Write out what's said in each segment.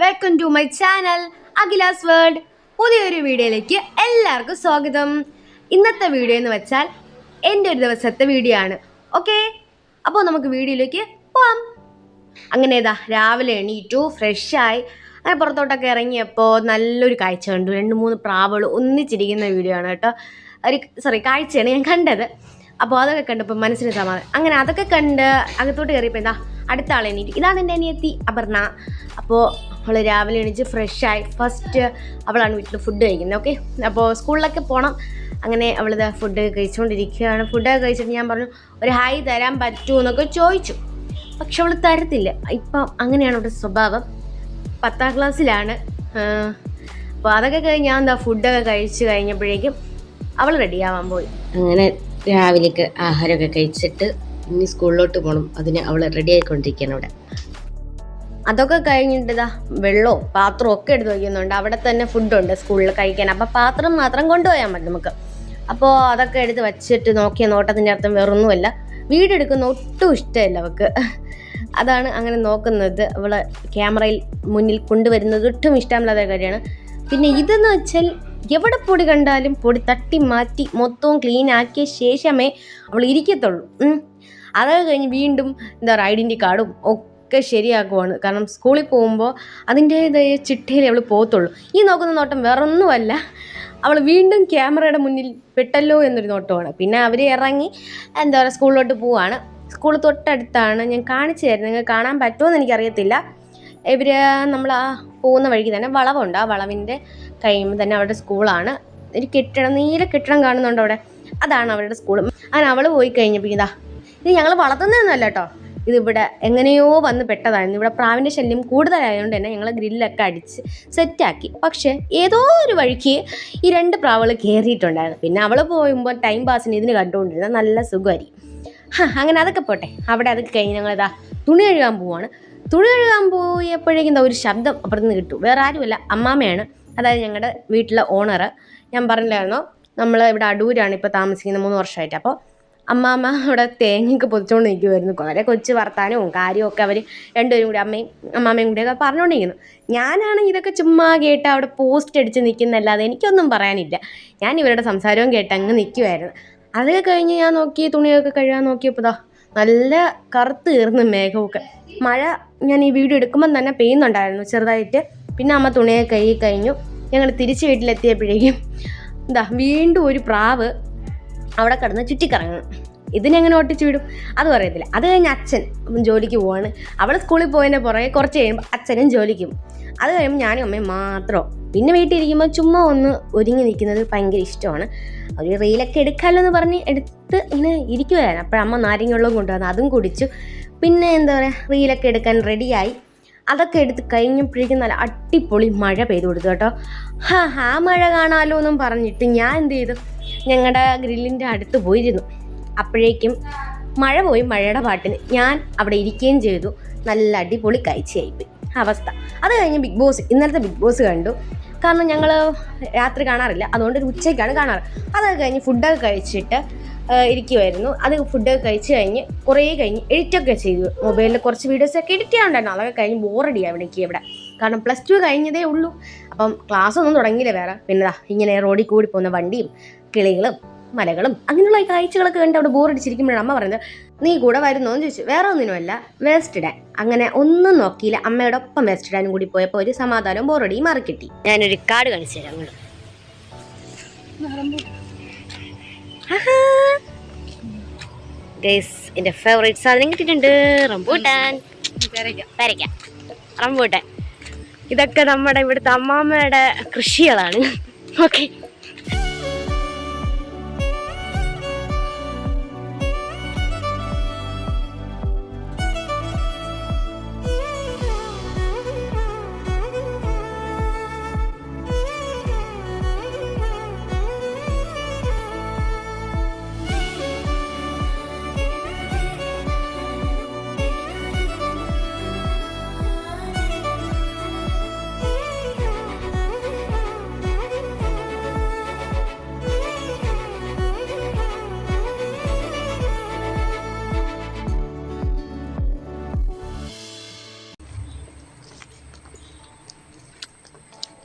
Welcome to my channel Akhila's world. പുതിയൊരു വീഡിയോയിലേക്ക് എല്ലാവർക്കും സ്വാഗതം. ഇന്നത്തെ വീഡിയോ എന്ന് വെച്ചാൽ എൻ്റെ ഒരു ദിവസത്തെ വീഡിയോ ആണ്. ഓക്കെ, അപ്പോൾ നമുക്ക് വീഡിയോയിലേക്ക് പോവാം. അങ്ങനെ രാവിലെ എണീറ്റു, ഫ്രഷായി, അങ്ങനെ പുറത്തോട്ടൊക്കെ ഇറങ്ങിയപ്പോൾ നല്ലൊരു കാഴ്ച കണ്ടു. 2-3 പ്രാവുകൾ ഒന്നിച്ചിരിക്കുന്ന വീഡിയോ ആണ് കേട്ടോ. കാഴ്ചയാണ് ഞാൻ കണ്ടത്. അപ്പോൾ അതൊക്കെ കണ്ടപ്പോൾ മനസ്സിന് സമാധാനം. അങ്ങനെ അതൊക്കെ കണ്ട് അകത്തോട്ട് കയറിയപ്പോൾ അടുത്ത ആളെ എണീറ്റ്. ഇതാണ് എൻ്റെ അനിയത്തി അപർണ. അപ്പോൾ അവൾ രാവിലെ എണീച്ച് ഫ്രഷായി. ഫസ്റ്റ് അവളാണ് വീട്ടിൽ ഫുഡ് കഴിക്കുന്നത്. ഓക്കെ, അപ്പോൾ സ്കൂളിലൊക്കെ പോകണം. അങ്ങനെ അവളിത് ഫുഡ് കഴിച്ചുകൊണ്ടിരിക്കുകയാണ്. ഫുഡൊക്കെ കഴിച്ചിട്ട് ഞാൻ പറഞ്ഞു ഒരു ഹായ് തരാൻ പറ്റുമോ എന്നൊക്കെ ചോദിച്ചു. പക്ഷെ അവൾ തരത്തില്ല. ഇപ്പം അങ്ങനെയാണ് അവളുടെ സ്വഭാവം. 10ാം ക്ലാസ്സിലാണ്. അപ്പോൾ അതൊക്കെ കഴിഞ്ഞ് ഞാൻ ഫുഡൊക്കെ കഴിച്ച് കഴിഞ്ഞപ്പോഴേക്കും അവൾ റെഡിയാവാൻ പോയി. അങ്ങനെ രാവിലേക്ക് ആഹാരമൊക്കെ കഴിച്ചിട്ട് ഇനി സ്കൂളിലോട്ട് പോകണം. അതിന് അവൾ റെഡി ആയിക്കൊണ്ടിരിക്കുകയാണ് അവിടെ. അതൊക്കെ കഴിഞ്ഞിട്ട് വെള്ളവും പാത്രവും ഒക്കെ എടുത്ത് വയ്ക്കുന്നുണ്ട്. അവിടെ തന്നെ ഫുഡുണ്ട് സ്കൂളിൽ കഴിക്കാൻ. അപ്പോൾ പാത്രം മാത്രം കൊണ്ടുപോയാൽ മതി നമുക്ക്. അപ്പോൾ അതൊക്കെ എടുത്ത് വച്ചിട്ട് നോക്കിയ നോട്ടത്തിൻ്റെ അർത്ഥം വേറൊന്നുമല്ല, വീടെടുക്കുന്ന ഒട്ടും ഇഷ്ടമല്ല അവൾക്ക്. അതാണ് അങ്ങനെ നോക്കുന്നത്. അവളെ ക്യാമറയിൽ മുന്നിൽ കൊണ്ടുവരുന്നത് ഒട്ടും ഇഷ്ടമില്ലാത്ത കാര്യമാണ്. പിന്നെ ഇതെന്ന് വെച്ചാൽ എവിടെ പൊടി കണ്ടാലും പൊടി തട്ടി മാറ്റി മൊത്തവും ക്ലീൻ ആക്കിയ ശേഷമേ അവൾ ഇരിക്കത്തുള്ളൂ. അതൊക്കെ കഴിഞ്ഞ് വീണ്ടും ഐഡൻറ്റി കാർഡും ഒക്കെ ശരിയാക്കുവാണ്. കാരണം സ്കൂളിൽ പോകുമ്പോൾ അതിൻ്റേതായ ചിട്ടയിൽ അവൾ പോകത്തുള്ളൂ. ഈ നോക്കുന്ന നോട്ടം വേറൊന്നുമല്ല, അവൾ വീണ്ടും ക്യാമറയുടെ മുന്നിൽ പെട്ടല്ലോ എന്നൊരു നോട്ടമാണ്. പിന്നെ അവർ ഇറങ്ങി സ്കൂളിലോട്ട് പോവാണ്. സ്കൂൾ തൊട്ടടുത്താണ്. ഞാൻ കാണിച്ചു തരുന്നത്, നിങ്ങൾക്ക് കാണാൻ പറ്റുമോ എന്ന് എനിക്കറിയത്തില്ല. ഇവർ നമ്മൾ ആ പോകുന്ന വഴിക്ക് തന്നെ വളവുണ്ട്. ആ വളവിൻ്റെ കഴിയുമ്പോൾ തന്നെ അവരുടെ സ്കൂളാണ്. ഒരു കെട്ടിടം, നീല കെട്ടിടം കാണുന്നുണ്ട് അവിടെ. അതാണ് അവരുടെ സ്കൂൾ. അങ്ങനെ അവൾ പോയി കഴിഞ്ഞപ്പോൾ ഇത് ഞങ്ങൾ വളർത്തുന്നതൊന്നുമല്ല കേട്ടോ. ഇതിവിടെ എങ്ങനെയോ വന്ന് പെട്ടതായിരുന്നു. ഇവിടെ പ്രാവിൻ്റെ ശല്യം കൂടുതലായതുകൊണ്ട് തന്നെ ഞങ്ങൾ ഗ്രില്ലൊക്കെ അടിച്ച് സെറ്റാക്കി. പക്ഷേ ഏതോ ഒരു വഴിക്ക് ഈ 2 പ്രാവുകൾ കയറിയിട്ടുണ്ടായിരുന്നു. പിന്നെ അവൾ പോകുമ്പോൾ ടൈം പാസിന് ഇതിന് കണ്ടുകൊണ്ടിരുന്നത് നല്ല സുഖമായിരിക്കും. അങ്ങനെ അതൊക്കെ പോട്ടെ. അവിടെ അതൊക്കെ കഴിഞ്ഞ് ഞങ്ങൾ തുണി കഴുകാൻ പോവാണ്. തുണി കഴുകാൻ പോയപ്പോഴേക്കും ഒരു ശബ്ദം അപ്പുറത്ത് നിന്ന് കിട്ടും. വേറെ ആരുമല്ല, അമ്മാമ്മയാണ്. അതായത് ഞങ്ങളുടെ വീട്ടിലെ ഓണർ. ഞാൻ പറഞ്ഞില്ലായിരുന്നോ, നമ്മൾ ഇവിടെ അടൂരാണ് ഇപ്പോൾ താമസിക്കുന്നത് 3 വർഷമായിട്ട്. അപ്പോൾ അമ്മാമ്മ അവിടെ തേങ്ങയൊക്കെ പൊതിച്ചുകൊണ്ട് നിൽക്കുമായിരുന്നു. വളരെ കൊച്ചു വർത്താനവും കാര്യമൊക്കെ അവർ രണ്ടുപേരും കൂടി അമ്മാമ്മയും കൂടിയൊക്കെ പറഞ്ഞുകൊണ്ടിരിക്കുന്നു. ഞാനാണെങ്കിൽ ഇതൊക്കെ ചുമ്മാ കേട്ട് അവിടെ പോസ്റ്റ് അടിച്ച് നിൽക്കുന്നല്ലാതെ എനിക്കൊന്നും പറയാനില്ല. ഞാൻ ഇവരുടെ സംസാരവും കേട്ട് അങ്ങ് നിൽക്കുമായിരുന്നു. അതൊക്കെ കഴിഞ്ഞ് ഞാൻ തുണിയൊക്കെ കഴുകാൻ നോക്കിയപ്പോൾ നല്ല കറുത്ത് കയറുന്ന മേഘമൊക്കെ. മഴ ഞാൻ ഈ വീഡിയോ എടുക്കുമ്പം തന്നെ പെയ്യുന്നുണ്ടായിരുന്നു ചെറുതായിട്ട്. പിന്നെ അമ്മ തുണിയൊക്കെ കഴുകി കഴിഞ്ഞു. ഞങ്ങൾ തിരിച്ച് വീട്ടിലെത്തിയപ്പോഴേക്കും വീണ്ടും ഒരു പ്രാവ് അവിടെ കിടന്ന് ചുറ്റിക്കറങ്ങുന്നു. ഇതിനെങ്ങനെ ഒട്ടിച്ചു വിടും അതും അറിയത്തില്ല. അത് കഴിഞ്ഞ് അച്ഛൻ ജോലിക്ക് പോവാണ്. അവൾ സ്കൂളിൽ പോയതിൻ്റെ പുറകെ കുറച്ച് കഴിയുമ്പോൾ അച്ഛനും ജോലിക്കും. അത് കഴിയുമ്പോൾ ഞാനും അമ്മയും മാത്രം. പിന്നെ വീട്ടിലിരിക്കുമ്പോൾ ചുമ്മാ ഒന്ന് ഒരുങ്ങി നിൽക്കുന്നത് ഭയങ്കര ഇഷ്ടമാണ്. ഒരു റീലൊക്കെ എടുക്കാമല്ലോ എന്ന് പറഞ്ഞ് എടുത്ത് ഇങ്ങനെ ഇരിക്കുമായിരുന്നു. അപ്പോൾ അമ്മ നാരങ്ങ വെള്ളം കൊണ്ടുവന്നു, അതും കുടിച്ചു. പിന്നെ റീലൊക്കെ എടുക്കാൻ റെഡിയായി. അതൊക്കെ എടുത്ത് കഴിഞ്ഞപ്പോഴേക്കും നല്ല അടിപൊളി മഴ പെയ്തു കൊടുത്തു കേട്ടോ. ആ മഴ കാണാമല്ലോ എന്നും പറഞ്ഞിട്ട് ഞാൻ എന്ത് ചെയ്തു, ഞങ്ങളുടെ ഗ്രില്ലിൻ്റെ അടുത്ത് പോയിരുന്നു. അപ്പോഴേക്കും മഴ പോയി. മഴയുടെ പാട്ടിന് ഞാൻ അവിടെ ഇരിക്കുകയും ചെയ്തു. നല്ല അടിപൊളി കാഴ്ചയായിപ്പോയി അവസ്ഥ. അത് കഴിഞ്ഞ് ഇന്നലത്തെ ബിഗ് ബോസ് കണ്ടു. കാരണം ഞങ്ങൾ രാത്രി കാണാറില്ല, അതുകൊണ്ട് ഒരു ഉച്ചയ്ക്കാണ് കാണാറ്. അതൊക്കെ കഴിഞ്ഞ് ഫുഡൊക്കെ കഴിച്ചിട്ട് ഇരിക്കുമായിരുന്നു. അത് ഫുഡൊക്കെ കഴിച്ച് കഴിഞ്ഞ് കുറേ കഴിഞ്ഞ് എഡിറ്റൊക്കെ ചെയ്തു. മൊബൈലിൽ കുറച്ച് വീഡിയോസൊക്കെ എഡിറ്റ് ചെയ്യാനുണ്ടായിരുന്നു. അതൊക്കെ കഴിഞ്ഞ് ബോറടിയാണ് ഇവിടെ. കാരണം +2 കഴിഞ്ഞതേ ഉള്ളൂ. അപ്പം ക്ലാസ്സൊന്നും തുടങ്ങിയില്ല വേറെ. പിന്നെ ഇങ്ങനെ റോഡിൽ കൂടി പോകുന്ന വണ്ടിയും കിളികളും മലകളും അങ്ങനെയുള്ള കാഴ്ചകളൊക്കെ കണ്ട് അവിടെ ബോറടിച്ചിരിക്കുമ്പോഴാണ് അമ്മ പറയുന്നത് നീ കൂടെ വരുന്നോ എന്ന് ചോദിച്ചു. വേറെ ഒന്നിനുമല്ല, വേസ്റ്റ് ഇടാൻ. അങ്ങനെ ഒന്നും നോക്കിയില്ല, അമ്മയുടെ ഒപ്പം വേസ്റ്റ് ഇടാനും കൂടി പോയപ്പോൾ ഒരു സമാധാനവും ബോറടിയും മാറിക്കിട്ടി. ഞാനൊരു കാർഡ് കാണിച്ചു തരാം. ഗൈസ്, എൻ്റെ ഫേവറേറ്റ് സാധനം കിട്ടിയിട്ടുണ്ട്. Rambutan, rambutan. ഇതൊക്കെ നമ്മുടെ ഇവിടുത്തെ അമ്മാമ്മയുടെ കൃഷികളാണ്. ഓക്കെ,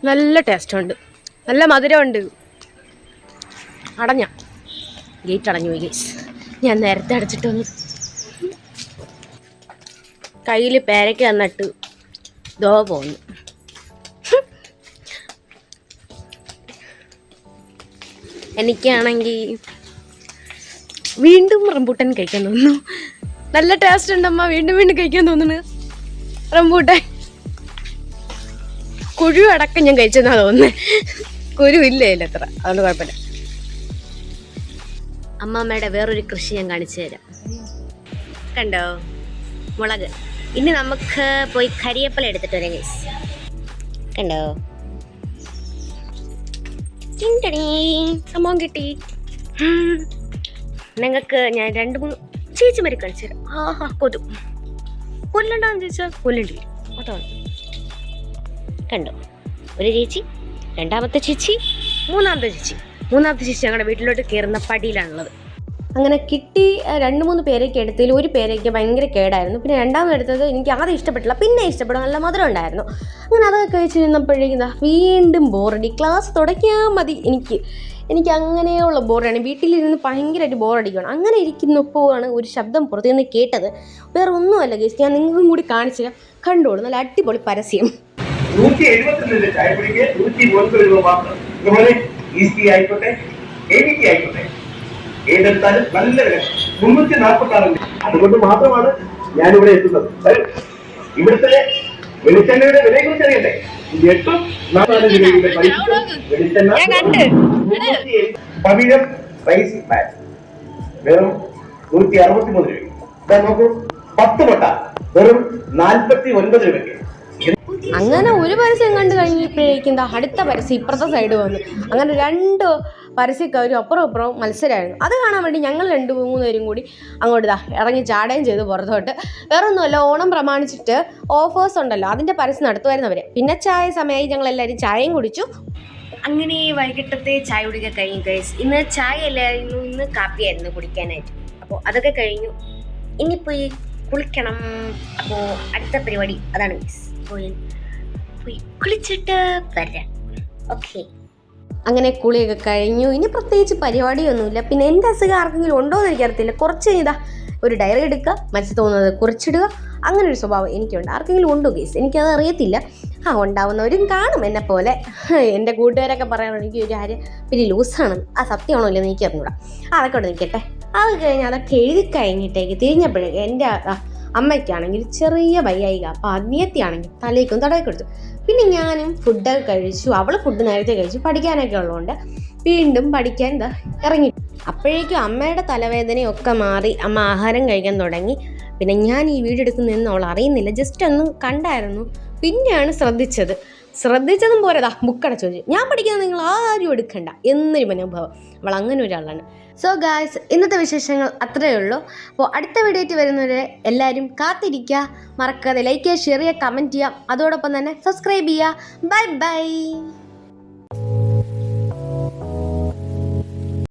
നല്ല ടേസ്റ്റ് ഉണ്ട്, നല്ല മധുരമുണ്ട്. അടഞ്ഞ ഗേറ്റ് അടഞ്ഞു പോയി ഗൈസ്. ഞാൻ നേരത്തെ അടച്ചിട്ട് വന്നു. കയ്യിൽ പേരയ്ക്ക വന്നിട്ട് ദോ പോന്നു. എനിക്കാണെങ്കിൽ വീണ്ടും റംബൂട്ടാൻ കഴിക്കാൻ തോന്നുന്നു. നല്ല ടേസ്റ്റ് ഉണ്ടമ്മ, വീണ്ടും വീണ്ടും കഴിക്കാൻ തോന്നുന്നു റംബൂട്ടാൻ. കുരു അടക്കം ഞാൻ കഴിച്ചെന്നാ തോന്നുന്നത്. കുരു ഇല്ല അത്ര, അതുകൊണ്ട് കുഴപ്പമില്ല. അമ്മമ്മയുടെ വേറൊരു കൃഷി ഞാൻ കാണിച്ചു തരാം. കണ്ടോ മുളക്. ഇനി നമുക്ക് പോയി കരിയേപ്പില എടുത്തിട്ട് വരാം ഗൈസ്. കണ്ടോ സംഭവം കിട്ടി. നിങ്ങൾക്ക് ഞാൻ 2-3 ചേച്ചിമാരെ കാണിച്ചു തരാം. ആഹാ കൊതു കൊല്ലണ്ടാന്ന് ചോദിച്ചാൽ കൊല്ലേണ്ടി വരും. അതാണ്. കണ്ടോ, ഒരു ചേച്ചി, രണ്ടാമത്തെ ചേച്ചി, മൂന്നാമത്തെ ചേച്ചി. മൂന്നാമത്തെ ചേച്ചി ഞങ്ങളുടെ വീട്ടിലോട്ട് കയറുന്ന പടിയിലാണുള്ളത്. അങ്ങനെ കിട്ടി 2-3 പേരയ്ക്ക് എടുത്തതിൽ ഒരു പേരയ്ക്ക് ഭയങ്കര കേടായിരുന്നു. പിന്നെ രണ്ടാമത് എടുത്തത് എനിക്ക് ആദ്യം ഇഷ്ടപ്പെട്ടില്ല, പിന്നെ ഇഷ്ടപ്പെടും, നല്ല മധുരം ഉണ്ടായിരുന്നു. അങ്ങനെ അതൊക്കെ കഴിച്ച് നിന്നപ്പോഴേക്കും വീണ്ടും ബോറടി. ക്ലാസ് തുടങ്ങിയാൽ മതി എനിക്ക് അങ്ങനെയുള്ള ബോറാണ്. വീട്ടിലിരുന്ന് ഭയങ്കരമായിട്ട് ബോറടിക്കണം. അങ്ങനെ ഇരിക്കുന്നപ്പോഴാണ് ഒരു ശബ്ദം പുറത്തു നിന്ന് കേട്ടത്. വേറെ ഒന്നുമല്ല ഗൈസ്, ഞാൻ നിങ്ങൾക്കും കൂടി കാണിച്ചു തരാം. കണ്ടോളൂ, നല്ല അടിപൊളി പരസ്യം. 172 ചായ പിടിക്ക് 109 രൂപ മാത്രം. ഇതുപോലെ ഈസി ആയിക്കോട്ടെ, എനിക്ക് ആയിക്കോട്ടെ, ഏതെടുത്താലും നല്ല വില 346. അതുകൊണ്ട് മാത്രമാണ് ഞാനിവിടെ എത്തുന്നത്. ഇവിടുത്തെ വെളിച്ചെണ്ണയുടെ വിലയെ കുറിച്ച് അറിയട്ടെ. 8-4 രൂപയുടെ വെളിച്ചെണ്ണ പവിഴം റൈസ് പാക്ക് വെറും 163 രൂപ. ഇതാ നോക്കൂ, 10 മുട്ട വെറും 49 രൂപയ്ക്ക്. അങ്ങനെ ഒരു പരസ്യം കണ്ടു കഴിഞ്ഞപ്പോഴേക്കും അടുത്ത പരസ്യം ഇപ്പുറത്തെ സൈഡ് വന്നു. അങ്ങനെ 2 പരസ്യക്കാരും അപ്പുറം മത്സരമായിരുന്നു. അത് കാണാൻ വേണ്ടി ഞങ്ങൾ 2-3 പേരും കൂടി അങ്ങോട്ട് ഇറങ്ങി ചാടുകയും ചെയ്തു പുറത്തോട്ട്. വേറെ ഒന്നുമല്ല, ഓണം പ്രമാണിച്ചിട്ട് ഓഫേഴ്സ് ഉണ്ടല്ലോ, അതിൻ്റെ പരസ്യം നടത്തുമായിരുന്നവരെ. പിന്നെ ചായ സമയമായി, ഞങ്ങളെല്ലാവരും ചായയും കുടിച്ചു. അങ്ങനെ വൈകിട്ടത്തെ ചായ കുടിക്കാൻ കഴിഞ്ഞു ഗൈസ്. ഇന്ന് ചായ അല്ലായിരുന്നു, ഇന്ന് കാപ്പിയായിരുന്നു കുടിക്കാനായിട്ട്. അപ്പോൾ അതൊക്കെ കഴിഞ്ഞു. ഇനി പോയി കുളിക്കണം. അപ്പോൾ അടുത്ത പരിപാടി അതാണ് ഗൈസ്. പോയി കുളിച്ചിട്ട് വരാം. ഓക്കെ. അങ്ങനെ കുളിയൊക്കെ കഴിഞ്ഞു. ഇനി പ്രത്യേകിച്ച് പരിപാടിയൊന്നുമില്ല. പിന്നെ എൻ്റെ അസുഖം ആർക്കെങ്കിലും ഉണ്ടോ എന്ന് എനിക്കറിയത്തില്ല. കുറച്ച് ഇതാ ഒരു ഡയറി എടുക്കുക, മനസ്സിൽ തോന്നുന്നത് കുറിച്ചിടുക, അങ്ങനെ ഒരു സ്വഭാവം എനിക്കുണ്ട്. ആർക്കെങ്കിലും ഉണ്ടോ ഗൈസ്? എനിക്കത് അറിയത്തില്ല. ഉണ്ടാവുന്നവരും കാണും എന്നെ പോലെ. എൻ്റെ കൂട്ടുകാരൊക്കെ പറയാൻ എനിക്ക് ഒരു കാര്യം വലിയ ലൂസാണ്. സത്യമാണോ ഇല്ലെന്ന് എനിക്ക് അറിഞ്ഞൂടാ. അതൊക്കെ അവിടെ നിൽക്കട്ടെ. അത് കഴിഞ്ഞ് അതൊക്കെ എഴുതി കഴിഞ്ഞിട്ടേക്ക് തിരിഞ്ഞപ്പോഴേക്ക് എൻ്റെ അമ്മയ്ക്കാണെങ്കിൽ ചെറിയ വയ്യായിക. അപ്പോൾ അനിയത്തിയാണെങ്കിൽ തലേക്കും തടവി കൊടുത്തു. പിന്നെ ഞാനും ഫുഡൊക്കെ കഴിച്ചു. അവൾ ഫുഡ് നേരത്തെ കഴിച്ചു. പഠിക്കാനൊക്കെ ഉള്ളതുകൊണ്ട് വീണ്ടും പഠിക്കാൻ ഇറങ്ങി. അപ്പോഴേക്കും അമ്മയുടെ തലവേദനയൊക്കെ മാറി അമ്മ ആഹാരം കഴിക്കാൻ തുടങ്ങി. പിന്നെ ഞാൻ ഈ വീഡിയോ എടുക്കുന്നതെന്ന് അവൾ അറിയുന്നില്ല, ജസ്റ്റ് ഒന്ന് കണ്ടായിരുന്നു. പിന്നെയാണ് ശ്രദ്ധിച്ചതും പോരതാ ബുക്കടച്ചു വെച്ചു. ഞാൻ പഠിക്കുന്നത് നിങ്ങൾ ആരും എടുക്കണ്ട എന്നൊരു മനോഭാവം. അവൾ അങ്ങനെ ഒരാളാണ്. സോ ഗായ്സ്, ഇന്നത്തെ വിശേഷങ്ങൾ അത്രയേ ഉള്ളൂ. അപ്പോൾ അടുത്ത വീഡിയോയ്ക്ക് വരുന്നവരെ എല്ലാവരും കാത്തിരിക്കുക. മറക്കാതെ ലൈക്ക് ചെയ്യുക, ഷെയർ ചെയ്യുക, കമൻറ്റ് ചെയ്യുക. അതോടൊപ്പം തന്നെ സബ്സ്ക്രൈബ് ചെയ്യുക. Bye bye.